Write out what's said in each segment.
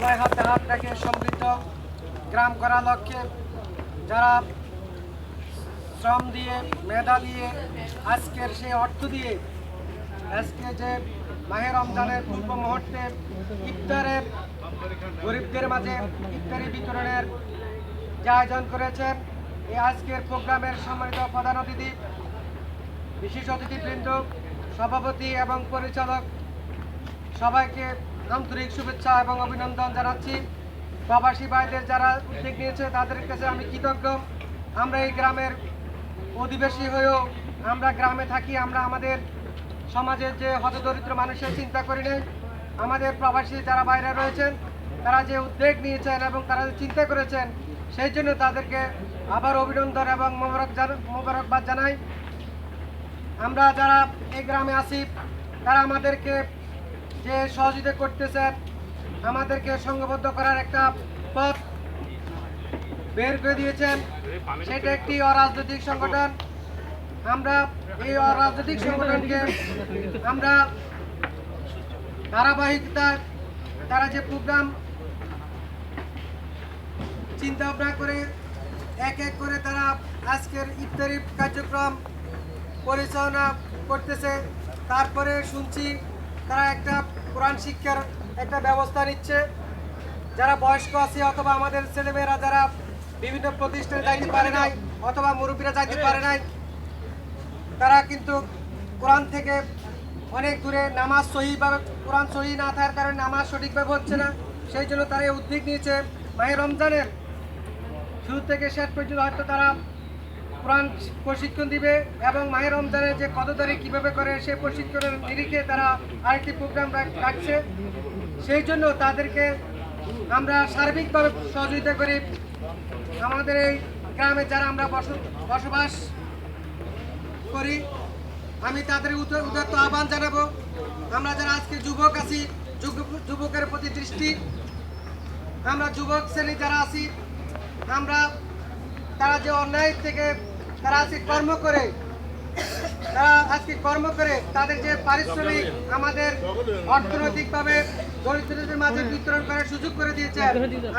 সবাই হাতে হাত রেখে সমৃদ্ধ গ্রাম করার লক্ষ্যে যারা শ্রম দিয়ে মেধা দিয়ে আজকের সেই অর্থ দিয়ে আজকে যে মাহে রমজানের পূর্ব মুহূর্তে ইফতারের গরিবদের মাঝে ইফতারি বিতরণের যে আয়োজন করেছেন, এই আজকের প্রোগ্রামের সম্মানিত প্রধান অতিথি, বিশেষ অতিথিবৃন্দ, সভাপতি এবং পরিচালক সবাইকে আন্তরিক শুভেচ্ছা এবং অভিনন্দন জানাচ্ছি। প্রবাসী ভাইদের যারা উদ্যোগ নিয়েছে তাদের কাছে আমি কৃতজ্ঞ। আমরা এই গ্রামের অধিবাসী হয়েও আমরা গ্রামে থাকি, আমরা আমাদের সমাজের যে হতদরিদ্র মানুষের চিন্তা করি না। আমাদের প্রবাসী যারা বাইরে রয়েছেন তারা যে উদ্যোগ নিয়েছেন এবং তারা যে চিন্তা করেছেন, সেই জন্য তাদেরকে আবার অভিনন্দন এবং মোবারকবাদ জানাই। আমরা যারা এই গ্রামে আছি তারা আমাদেরকে যে সহযোগিতা করতেছেন, আমাদেরকে সংঘবদ্ধ করার একটা পথ বের করে দিয়েছেন। সেটা একটি অরাজনৈতিক সংগঠন। আমরা এই অরাজনৈতিক সংগঠনকে আমরা ধারাবাহিকতা তারা যে প্রোগ্রাম চিন্তা ভাবনা করে এক এক করে তারা আজকের ইফতারি কার্যক্রম পরিচালনা করতেছে। তারপরে শুনছি তারা একটা কোরআন শিক্ষার একটা ব্যবস্থা নিচ্ছে। যারা বয়স্ক আছে অথবা আমাদের ছেলেমেয়েরা যারা বিভিন্ন প্রতিষ্ঠানে যাইতে পারে নাই অথবা মুরব্বীরা যাইতে পারে নাই, তারা কিন্তু কোরআন থেকে অনেক দূরে, নামাজ সহিভাবে কোরআন সহি না থাকার কারণে নামাজ সঠিকভাবে হচ্ছে না। সেই জন্য তারা এই উদ্যোগ নিয়েছে মাহে রমজানের শুরু থেকে শেষ পর্যন্ত হয়তো তারা কোরআন প্রশিক্ষণ দিবে এবং মাহে রমজানের যে কতদারি কীভাবে করে সেই প্রশিক্ষণের নিরিখে তারা আরেকটি প্রোগ্রাম রাখছে। সেই জন্য তাদেরকে আমরা সার্বিকভাবে সহযোগিতা করি। আমাদের এই গ্রামে যারা আমরা বসবাস করি, আমি তাদের উদাত্ত আহ্বান জানাবো। আমরা যারা আজকে যুবক আছি, যুবকের প্রতি দৃষ্টি, আমরা যুবক শ্রেণী যারা আছি, আমরা তারা যে অন্যায় থেকে তারা আজকে কর্ম করে তাদের যে পারিশ্রমিক আমাদের অর্থনৈতিকভাবে দরিদ্রদের মাঝে বিতরণ করার সুযোগ করে দিয়েছে।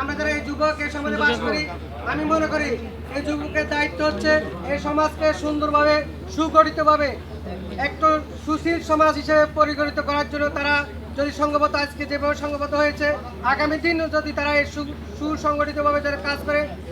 আমরা যারা এই যুবক এই সমাজে বাস করি, আমি মনে করি এই যুবকের দায়িত্ব হচ্ছে এই সমাজকে সুন্দরভাবে সুগঠিতভাবে একটু সুশীল সমাজ হিসেবে পরিগণিত করার জন্য তারা যদি সংঘবদ্ধ আজকে যেভাবে সংঘবদ্ধ হয়েছে, আগামী দিন যদি তারা এই সুসংগঠিতভাবে যারা কাজ করে